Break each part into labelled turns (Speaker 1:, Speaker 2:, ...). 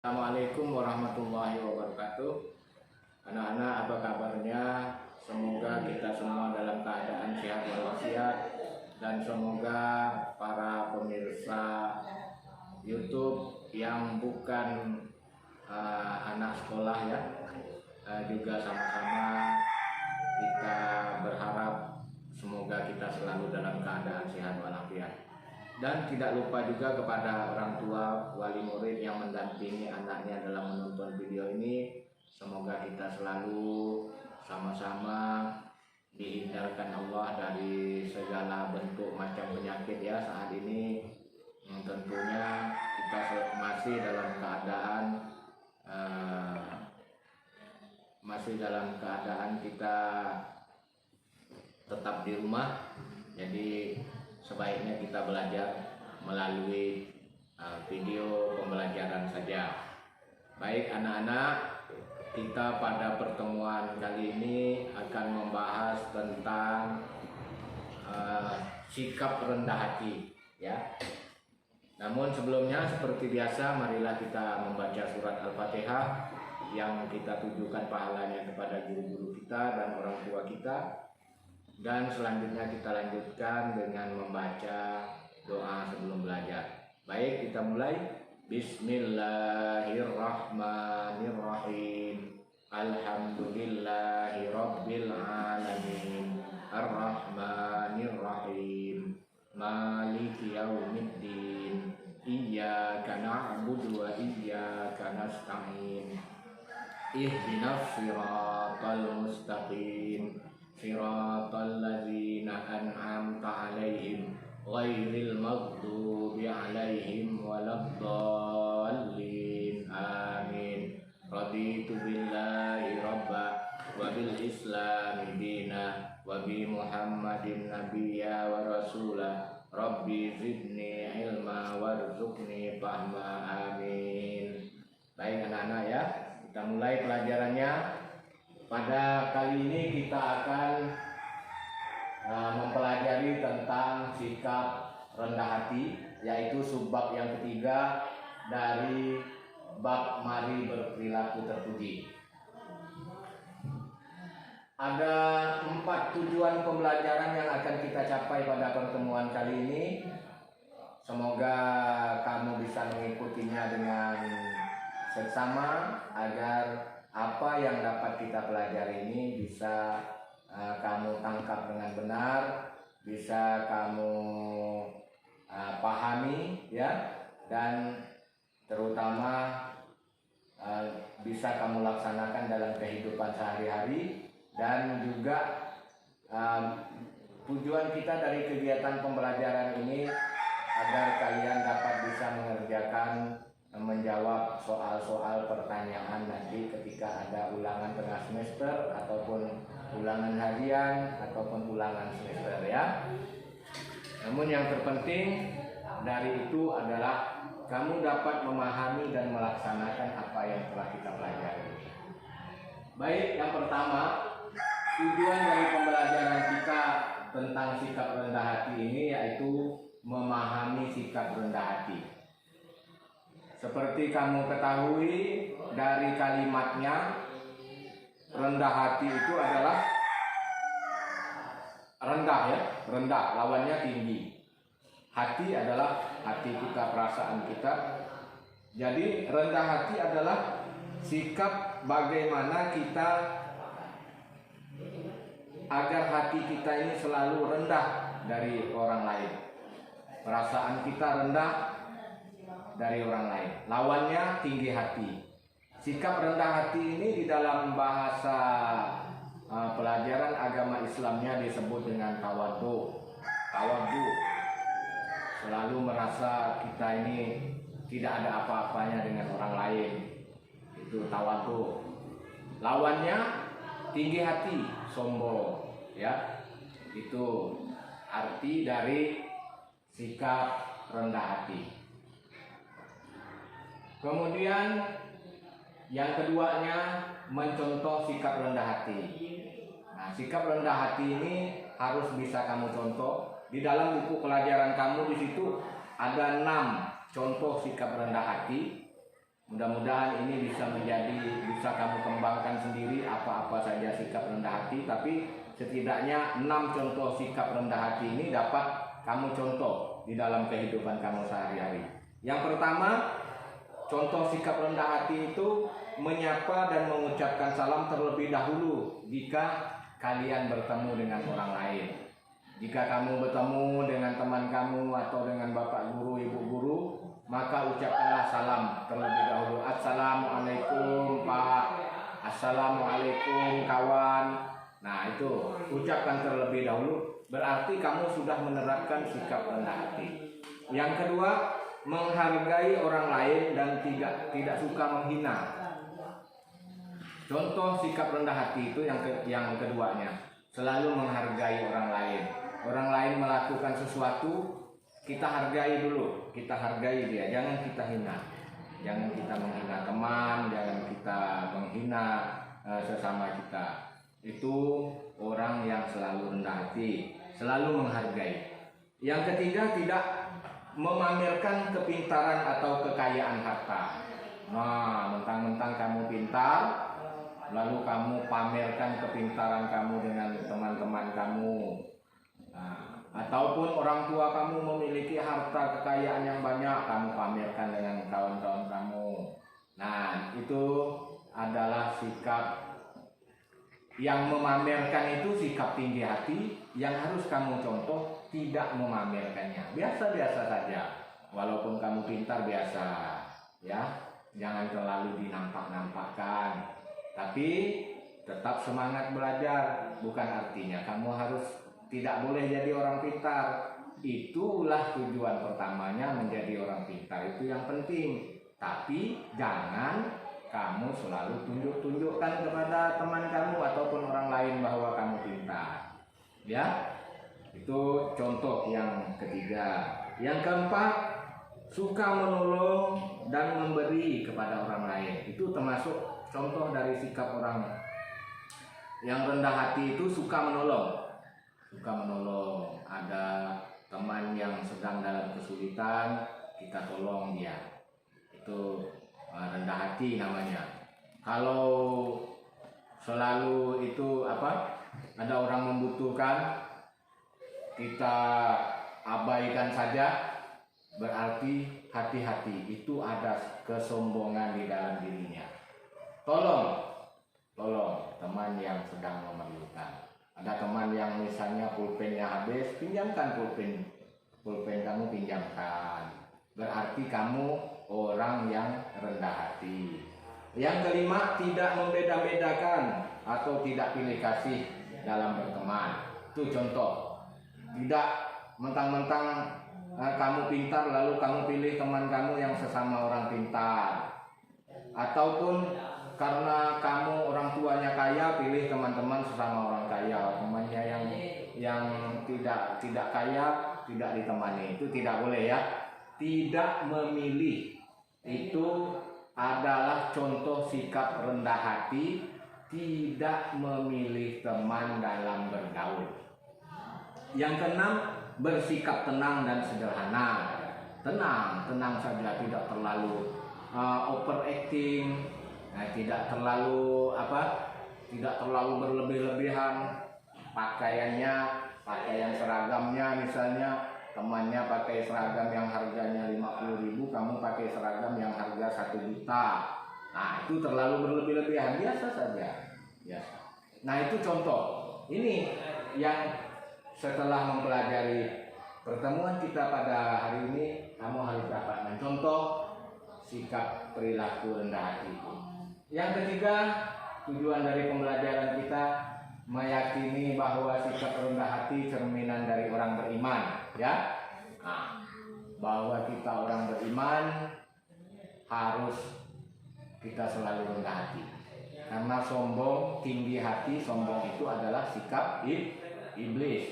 Speaker 1: Assalamualaikum warahmatullahi wabarakatuh. Anak-anak, apa kabarnya? Semoga kita semua dalam keadaan sehat walafiat, dan semoga para pemirsa YouTube yang bukan anak sekolah ya, juga sama-sama kita berharap semoga kita selalu dalam keadaan sehat walafiat. Dan tidak lupa juga kepada orang tua, wali murid yang mendampingi anaknya dalam menonton video ini, semoga kita selalu sama-sama dihindarkan Allah dari segala bentuk macam penyakit ya saat ini. Tentunya kita masih dalam keadaan kita tetap di rumah, jadi sebaiknya kita belajar melalui video pembelajaran saja. Baik anak-anak, kita pada pertemuan kali ini akan membahas tentang sikap rendah hati ya. Namun sebelumnya seperti biasa, marilah kita membaca surat Al-Fatihah yang kita tujukan pahalanya kepada guru-guru kita dan orang tua kita. Dan selanjutnya kita lanjutkan dengan membaca doa sebelum belajar. Baik, kita mulai. Bismillahirrahmanirrahim. Alhamdulillahirabbil alamin. Arrahmanirrahim. Maliki yaumiddin. Iyyaka na'budu wa iyyaka nasta'in. Ihdinas siratal mustaqim. Siratal ladzina an'amta 'alaihim ghairil maghdubi 'alaihim waladdallin. Amin. Raditu billahi rabba wa bil islami dina wa bi Muhammadin nabiyya wa rasula. Rabbi zidni ilma warzuqni fahma. Amin. Baik anak-anak ya, kita mulai pelajarannya. Pada kali ini kita akan mempelajari tentang sikap rendah hati, yaitu subbab yang ketiga dari bab mari berperilaku terpuji. Ada 4 tujuan pembelajaran yang akan kita capai pada pertemuan kali ini. Semoga kamu bisa mengikutinya dengan seksama agar apa yang dapat kita pelajari ini bisa kamu tangkap dengan benar, bisa kamu pahami ya, dan terutama bisa kamu laksanakan dalam kehidupan sehari-hari. Dan juga tujuan kita dari kegiatan pembelajaran ini agar kalian dapat bisa menjawab soal-soal pertanyaan nanti ketika ada ulangan tengah semester ataupun ulangan harian ataupun ulangan semester ya. Namun yang terpenting dari itu adalah kamu dapat memahami dan melaksanakan apa yang telah kita pelajari. Baik, yang pertama, tujuan dari pembelajaran kita tentang sikap rendah hati ini yaitu memahami sikap rendah hati. Seperti kamu ketahui dari kalimatnya, rendah hati itu adalah rendah ya, rendah, lawannya tinggi. Hati adalah hati kita, perasaan kita. Jadi rendah hati adalah sikap bagaimana kita agar hati kita ini selalu rendah dari orang lain. Perasaan kita rendah dari orang lain. Lawannya tinggi hati. Sikap rendah hati ini di dalam bahasa pelajaran agama Islamnya disebut dengan tawadhu. Tawadhu. Selalu merasa kita ini tidak ada apa-apanya dengan orang lain. Itu tawadhu. Lawannya tinggi hati, sombong, ya. Itu arti dari sikap rendah hati. Kemudian yang keduanya mencontoh sikap rendah hati. Nah, sikap rendah hati ini harus bisa kamu contoh. Di dalam buku pelajaran kamu di situ ada 6 contoh sikap rendah hati Mudah-mudahan ini bisa kamu kembangkan sendiri apa-apa saja sikap rendah hati, tapi setidaknya 6 contoh sikap rendah hati ini dapat kamu contoh di dalam kehidupan kamu sehari-hari. Yang pertama, contoh sikap rendah hati itu menyapa dan mengucapkan salam terlebih dahulu jika kalian bertemu dengan orang lain. Jika kamu bertemu dengan teman kamu atau dengan bapak guru, ibu guru, maka ucapkanlah salam terlebih dahulu. Assalamualaikum Pak, Assalamualaikum kawan. Nah itu ucapkan terlebih dahulu, berarti kamu sudah menerapkan sikap rendah hati. Yang kedua, menghargai orang lain dan tidak suka menghina. Contoh sikap rendah hati itu yang keduanya, selalu menghargai orang lain. Orang lain melakukan sesuatu, kita hargai dulu, kita hargai dia, jangan kita hina, jangan kita menghina teman, jangan kita menghina sesama kita. Itu orang yang selalu rendah hati, selalu menghargai. Yang ketiga, tidak memamerkan kepintaran atau kekayaan harta. Nah, mentang-mentang kamu pintar, lalu kamu pamerkan kepintaran kamu dengan teman-teman kamu. Nah, ataupun orang tua kamu memiliki harta kekayaan yang banyak, kamu pamerkan dengan kawan-kawan kamu. Nah, itu adalah sikap yang memamerkan, itu sikap tinggi hati yang harus kamu contoh, tidak memamerkannya. Biasa-biasa saja, walaupun kamu pintar biasa, ya, jangan terlalu dinampak-nampakkan. Tapi tetap semangat belajar, bukan artinya kamu harus tidak boleh jadi orang pintar. Itulah tujuan pertamanya, menjadi orang pintar itu yang penting. Tapi jangan kamu selalu tunjukkan kepada teman kamu ataupun orang lain bahwa kamu pintar. Ya, itu contoh yang ketiga. Yang keempat, suka menolong dan memberi kepada orang lain. Itu termasuk contoh dari sikap orang yang rendah hati, itu suka menolong. Suka menolong, ada teman yang sedang dalam kesulitan, kita tolong dia. Itu rendah hati namanya. Kalau selalu itu ada orang membutuhkan, kita abaikan saja, berarti hati-hati, itu ada kesombongan di dalam dirinya. Tolong teman yang sedang memerlukan. Ada teman yang misalnya pulpennya habis, pinjamkan pulpen kamu, pinjamkan. Berarti kamu orang yang rendah hati. Yang kelima, tidak membeda-bedakan atau tidak pilih kasih dalam berteman. Itu contoh. Tidak mentang-mentang kamu pintar lalu kamu pilih teman kamu yang sesama orang pintar. Ataupun karena kamu orang tuanya kaya, pilih teman-teman sesama orang kaya. Temannya yang tidak kaya tidak ditemani. Itu tidak boleh ya. Tidak memilih, itu adalah contoh sikap rendah hati. Tidak memilih teman dalam bergaul. Yang keenam, bersikap tenang dan sederhana. Tenang saja, tidak terlalu overacting, tidak terlalu berlebih-lebihan. Pakaian seragamnya, misalnya temannya pakai seragam yang harganya 50.000, kamu pakai seragam yang harga 1 juta. Nah, itu terlalu berlebih-lebihan, biasa saja. Biasa. Nah, itu contoh. Ini yang setelah mempelajari pertemuan kita pada hari ini, kamu harus dapat mencontoh sikap perilaku rendah hati. Yang ketiga, tujuan dari pembelajaran kita meyakini bahwa sikap rendah hati cerminan dari orang beriman, ya. Nah, bahwa kita orang beriman harus kita selalu rendah hati. Karena tinggi hati, sombong itu adalah sikap iblis,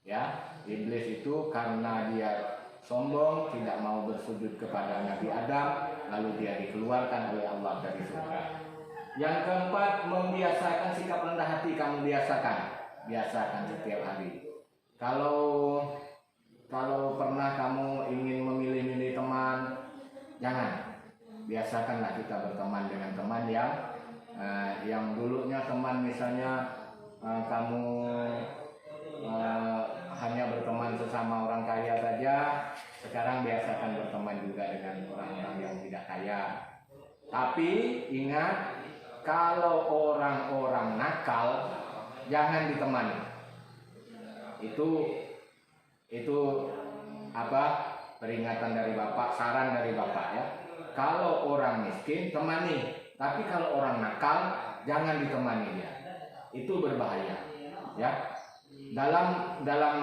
Speaker 1: ya. Iblis itu karena dia sombong, tidak mau bersujud kepada Nabi Adam, lalu dia dikeluarkan oleh Allah dari surga. Yang keempat, membiasakan sikap rendah hati. Kamu biasakan setiap hari. Kalau pernah kamu ingin memilih-milih teman, jangan. biasakanlah kita berteman dengan teman yang dulunya teman misalnya kamu hanya berteman sesama orang kaya saja, sekarang biasakan berteman juga dengan orang-orang yang tidak kaya. Tapi ingat, kalau orang-orang nakal jangan ditemani. Itu apa? Peringatan dari Bapak, saran dari Bapak ya. Kalau orang miskin temani, tapi kalau orang nakal jangan ditemani dia. Itu berbahaya. Ya. Dalam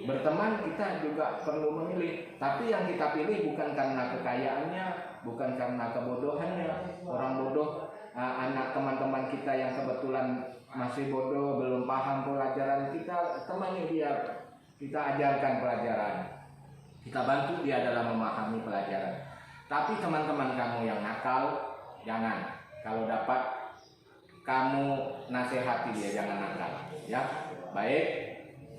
Speaker 1: berteman kita juga perlu memilih, tapi yang kita pilih bukan karena kekayaannya, bukan karena kebodohannya. Orang bodoh, anak teman-teman kita yang kebetulan masih bodoh, belum paham pelajaran, kita temani dia, kita ajarkan pelajaran, kita bantu dia dalam memahami pelajaran. Tapi teman-teman kamu yang nakal, jangan. Kalau dapat kamu nasihati dia, jangan nakal ya. Baik,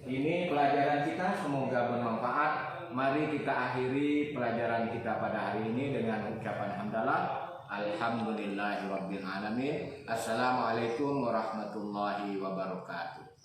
Speaker 1: ini pelajaran kita, semoga bermanfaat. Mari kita akhiri pelajaran kita pada hari ini dengan ucapan hamdalah. Alhamdulillahirabbil alamin. Assalamualaikum warahmatullahi wabarakatuh.